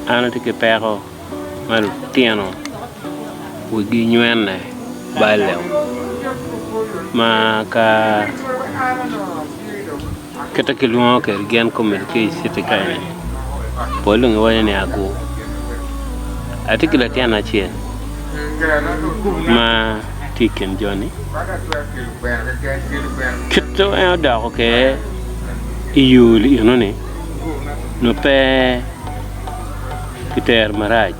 Ano ti ke pero malu tiano wigi nyuenne baleo ma ka keta ke luo ke gen communique site kai polo ngwa ne ako atikila tiana chien ma tiken Johnny kito da okay iyuli ne no pe Peter Maraj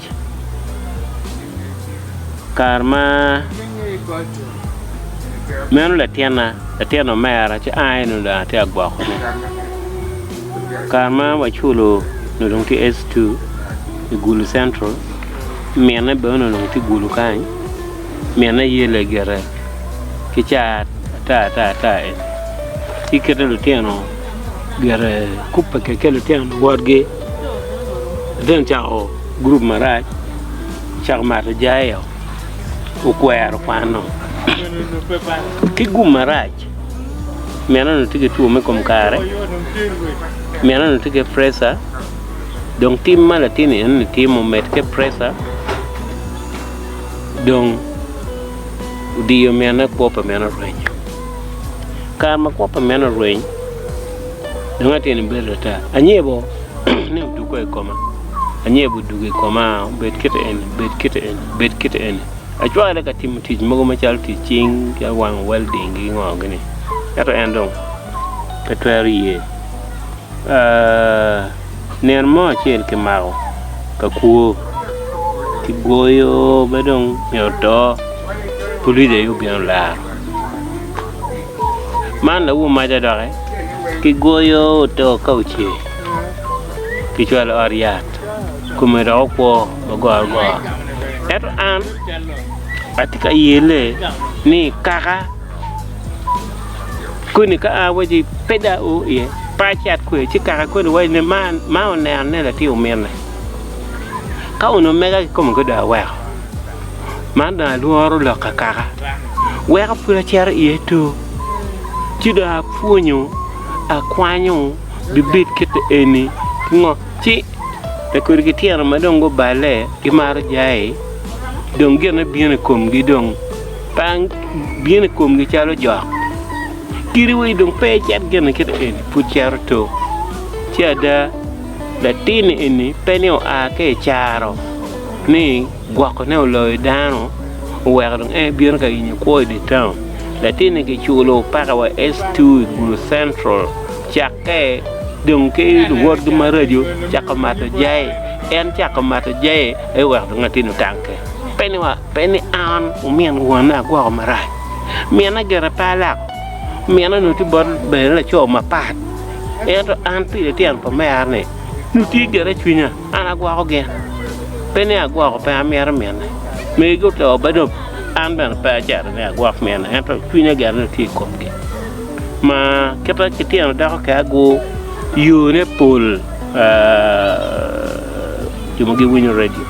karma menu la tiana mera ci ai no da te agba ko karma wa chulo no dong ti S2 Gulu Central mena be no dong ti Gulu kan mena yele gere ki cha ta ti kete lo tiano gere kuppe ke lo tiano warge den chao group Maraj charmata jayo o kwero kwano ki group Maraj mena no tige tu me kom kare mena no tige pressa donc tim malatini en tim met ke pressa donc dio mena popa mena reño karma popa mena reñ donc atene berata anyebo ne du ko e koma anyebo duge koma bet kete en a jwa ka timti mo ma chal ti ching ya wang welding gi ngogni ato endong petwari ner mo chen ke mago ka ku ti goyo bedong yoto pulide yu bien la man la wo ma da dare ki goyo to kauche ki chwal ariat kuma da ko bagor go et an atika yele ni kaka kuni ka awaji peda o ye pa chat ko ci kaka ko way ne man ma ne la ti o men ka uno mega ko da wa man da luoro la kaka we ka pura cher ye to ci da fuñu akwanyu bibit kete eni ngo ci te ko ri tiana ma dongo bale ki mar jaay dong gena bien kom gi dong pang bien kom gi chalo jo kiri wi dong pe chat gena kete en pu charto tiada latini eni penio a ke charo ni gwako ne lo dano wer dong bien ka yin ko di town latini ke chulo para wa S2 Gulu Central chake dong ke word ma radio chakamata jay en chakamata jay e wer dong atino tanke peni an umien wana gwa mara miena gera pala miena no ti bor be la cho ma pat eto an ti tian pa mer ne nu ti gera chwinya ana gwa ko gen peni agwa ko pa mer men me go to bado an ban pa jar ne agwa men eto chwinya gera ti kom ge ma kepa ti tian da ko ka go yu ne pol jumogi winyo radio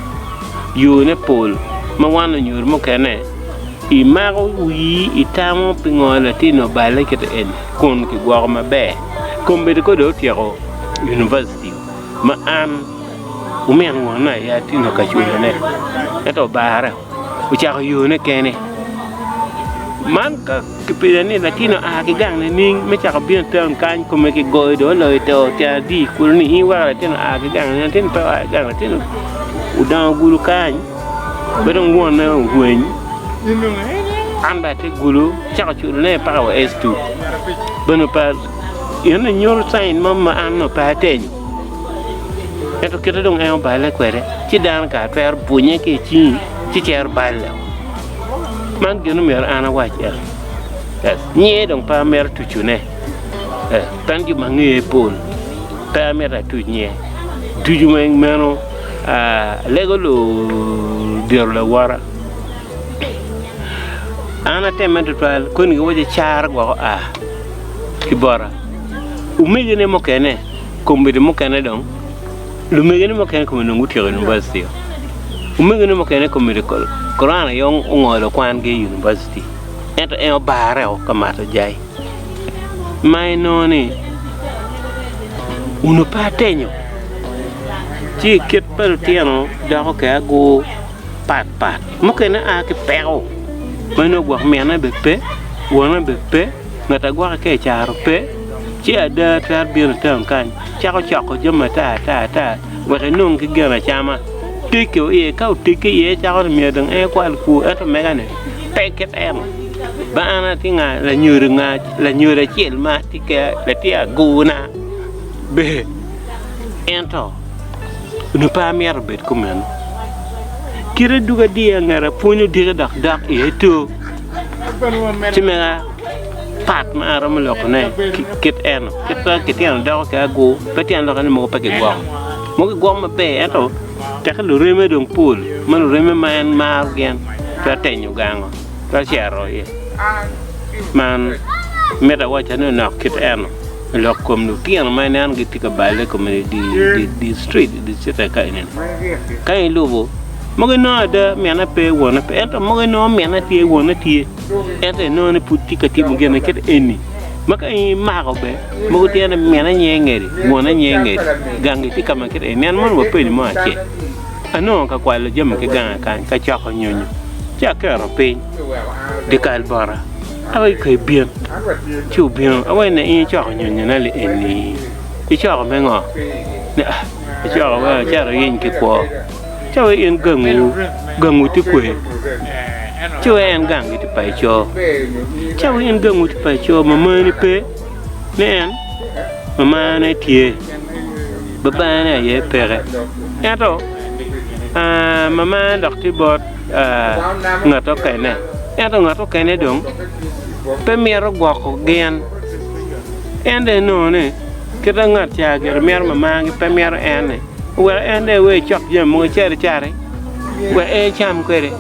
yu ne pol ma wana nyur mo kene I mago wi itamo pingola tino bale kete en kon ki gwa ma be kombe ko do tiaro university ma an umen wona ya tino ka chune eto bara u cha yo ne kene man ka kipirani latino a ki gang ne ning me cha bien tan kan ko me ki go do lo to ta di kulni hi wa latino a ki gang ne tin pa gang latino u dan gulu kan bedon wona wen anda te gulu cha chune pa wa S2 beno pa yana nyol sain mama anno pa tenyo eto kete dong e bale kwere ci dan ka ter bunye ke ci cer bale man genu mer ana wacha nye dong pa mer tuchune tan ju mangi pol pa mer tu nye tuju men meno legolo dir la wara ana temedo tal koni woje char go kibora umegene mo kene kombe mo kene dong lumegene mo kene ko no nguti university umegene mo kene kombe ko korana yong ngolo kwan ge university ento e bare o kamata jai mai noni uno patenyo chi kit per tiano da ko ka go pat mo ke na a ke pero mano gwa me na be pe wona be pe ngata gwa ke charo pe chi ada tar bi na tan kan cha ko jama ta wa ke nung ke gana chama tike e ka tike e cha ko me dang e kwal ku et me ga ne peket em ba ana tinga la nyura chel ma tike la tia guna be ento no pa mer bet kumen kire duga dia ngara ponyo dire dak e to timera pat ma aram lo ko ne kit en kit en da ka go petian lo kan mo pa ke gwa ma pe ento ta ka lo reme dong pul man reme man ma gen ta tenyu gango ta chero ye man meta wa cha no na kit en lo kom no tian ma nan gi tika bale ko me di street di sita ka inen kai lobo mo ge no da me na pe wona pe ento mo ge no me na tie wona tie ento no ne putti ka ti mo ge na kit eni maka ma ko be mo ge tian me na nyengeri wona nyengeri gangi tika ma kit enen mon wo pe ni mo ache ano ka kwalo jam ke ganga kan ka cha ko nyonyo cha ka ro pe de kalbara awai kai bien chu bien awai na in cha ko nyonyo na le eni i cha ko mengo ne cha ko wa cha ro yin ki ko cha wa in gangu ti kwe cha wa en gangi ti pai cho cha wa in gangu ti pai cho mama ni pe ne en mama na tie baba na ye pere eto mama dokti bot ngato kene eto ngato kene dong pe miero gwako gen ende no ne kita ngat cha ger mier mama ngi pe mier ene we ende we chok je mo chere we e cham kwere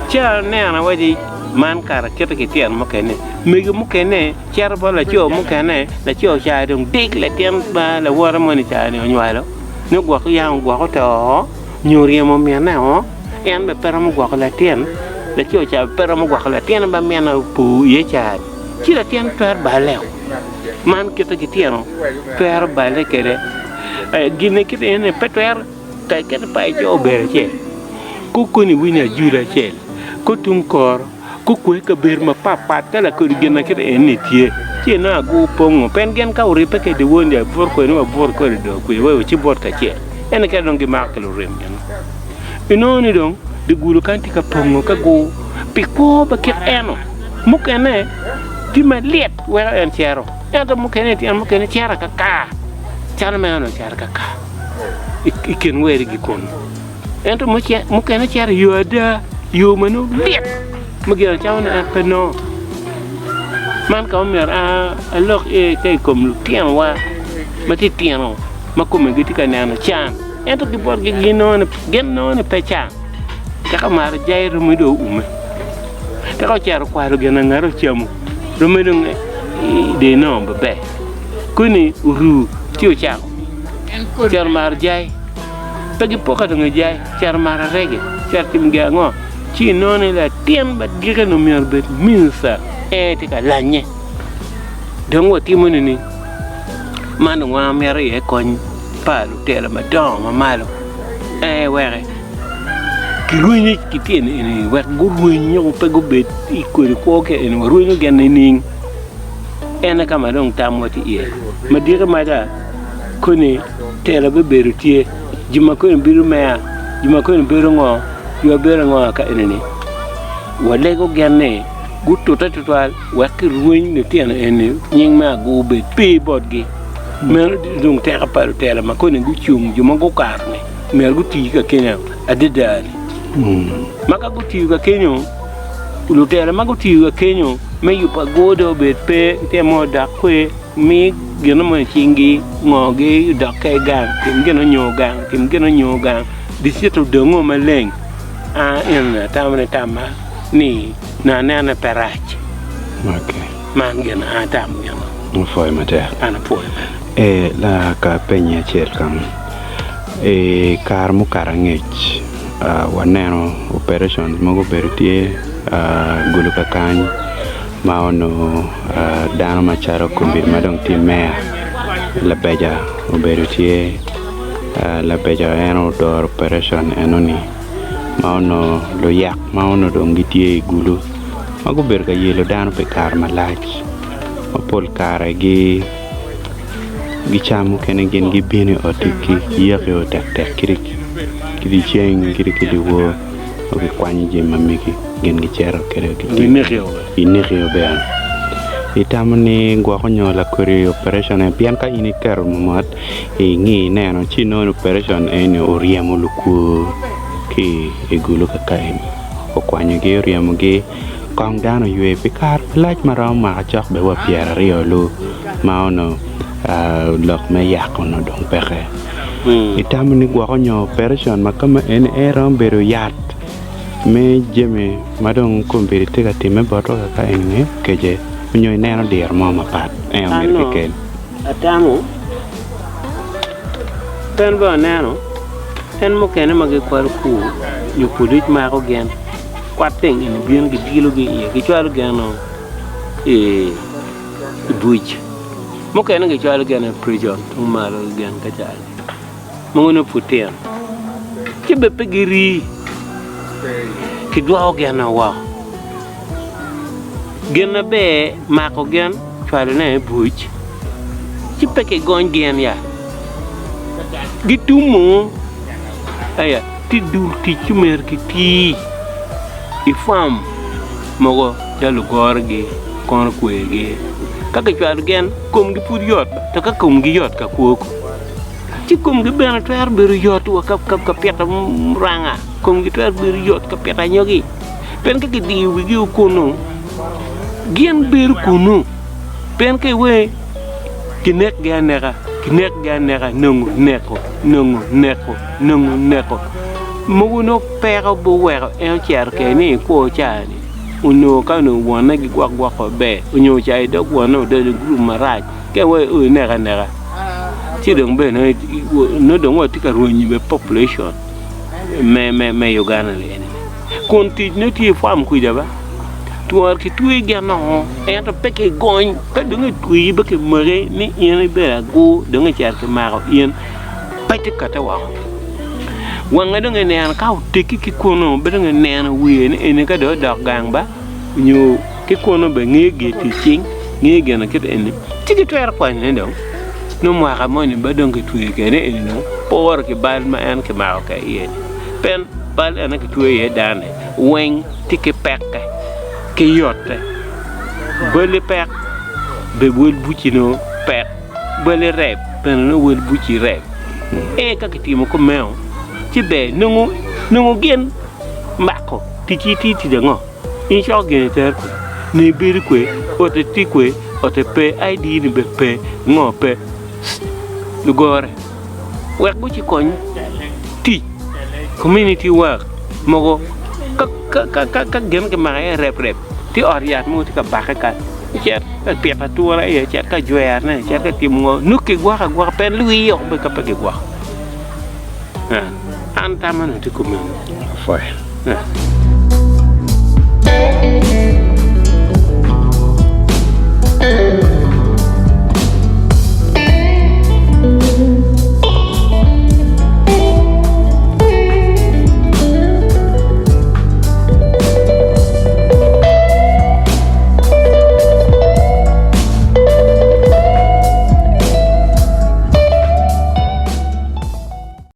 cha ne na wadi man kar kita kitian mo kene migi mo kene cher bola cho mo kene la cho cha dong dik le tiem ba la wora mo ni cha ni onywalo no gwako yang gwako to nyuri mo me na ho en be pero mo gwako la tien la cho cha pero mo gwako la tien ba me na pu ye cha chi la tien per ba le man kita kitiano per ba le kere gine kit ene peter ta ket pa cho ber che ku ni wina jura che ko tum kor ku ka ber ma papa ta la ko gina kit ene tie che na gu pongo pen gen ka uri pe ke de wonde bor ko no bor ko do ku we chi bor ka che ene ke don gi makelo rem ino ni don de gulu kanti ka pongo ka go piko ba ke eno mukene di ma let we en chero ento mukene ti mukene chera ka chara me no chera ka iken we gi kon ento mukene chera yoda yo manu let mugel chauna peno man ka mer a lok e kai kom tien wa mati tieno makume gi tika nana chan ento gi bor gi gino gen no ne pecha ka mar jairu mu do ume ta ko chero kwaro gena ngaro chamu do me do de no be kuni uru tio cha cher mar jai pegi poka do jai cher mar rege cher tim ga ngo chi no ne la tiem ba dire no mer bet minsa e tika lanye dongo timoni ni manu wa mere e kon palu tela madama malo were kiruini kitien ni wa guruini ko pego bet ikori ko ke en ruini gen ni ena kama dong tamoti e madire mata koni tela be berutie juma ko biru mea juma ko biru ngo yo biru ngo ka eneni wale go genne gutto tatwal wa kiruini ni tien en nying ma go bet pe bodgi mer dong tera palu tela ma koni gu chung juma go karne mer gu ti ka kenya adedani maka gu ti ka kenyo lu tela ma gu ti ka kenyo me yu pa godo bet pe te mo da kwe mi geno mo chingi ngoge da kai gang tim geno nyogang di situ dongo maleng en tama ni na perach okay man gena tam gena no foi mate ana foi la ka penya chel kam kar mu karangech waneno operations mogo bertie gulu ka kan maono dano macharo kumbir madong timea la beja oberutie la beja eno door operation enoni mauno lo yak mauno do ngitie gulu mago berga yelo dano pe kar malach opol kare gi chamu kene gen gi bini otiki yake o tek kirik kidi cheng kidi wo o kwani je mamiki gen gi chero kere ki inekio bean itamni gwa konyo la kuri operation en pian ka ini kero momat ngi neno chino operation en oriamo luku ki igulu ka kain o kwani ge oriamo ge kong dano yue pikar lach maram ma chok be wa piera rio lu maono lok me yakono dong peke itamni gwa konyo operation makama en eram beru yat me jeme madong kumbiri tiga time boto ka ene keje nyoy neno dir mama pat e American atamu pen ba neno en mo kene magi kwal ku nyu pulit ma ko gen kwateng en bien gi dilo gi ye gi chwal geno buj mo kene gi chwal geno prison tung malo gen ka chal mo ngono puten ki be pegiri ki dwa geno wa gen be ma ko gen chwal ne buj ki peke gon gen ya gitumo aya ti dur ti chumer ki ti ifam mogo jalu gorgi kon kwege kaka chwal gen kom gi pur yot to ka kom gi yot ka kuoko ti kom gi ben twer ber yot wa ka peta ranga kom gi twer ber yot ka peta nyogi pen ka gi di wi gi kono gen ber kono pen ke we kinek ga nega nungu neko muguno pero bo wero en cherke ni ko chani uno ka no wona gi gwa ko be unyo chai do wono de group maraj ke we nega ti dong be no dong wa ti ka roni be population me Uganda le konti ne ti fam ku da ba tuar ki tuwe gano en to peke goñ ka dunga tuyi beke mare ni yen be go dunga char ke maro yen pete kata wa wanga dunga ne an ka teki ki kono be dunga ne an wi ni ka do dog gang ba ñu ki kono be ngege ti ching ngege na kete en tigi tuer kwa ne do no mo ka mo ni ba dunga tuyi ke ne no por ki bal ma an ke maro ka yen pen bal an ke tuyi ye dane wen tiki peke ke yotte bele pek be wol bucino pek bele rep ben no wol buci rep e ka kitimo ko mew ci be nungu gen mbako ti de ngo in cho gen ter ko ne beri ko o te ti ko o te pe id ni be pe ngo pe lu gore wek bu ci koñ ti community work mogo ka gen ke ma rep ti oriat mo ti ka bakaka chet pieta tua e chet ka juer ne chet ka timo nuki gwa pen lui yo be ka peke gwa anta manu ti ko men foi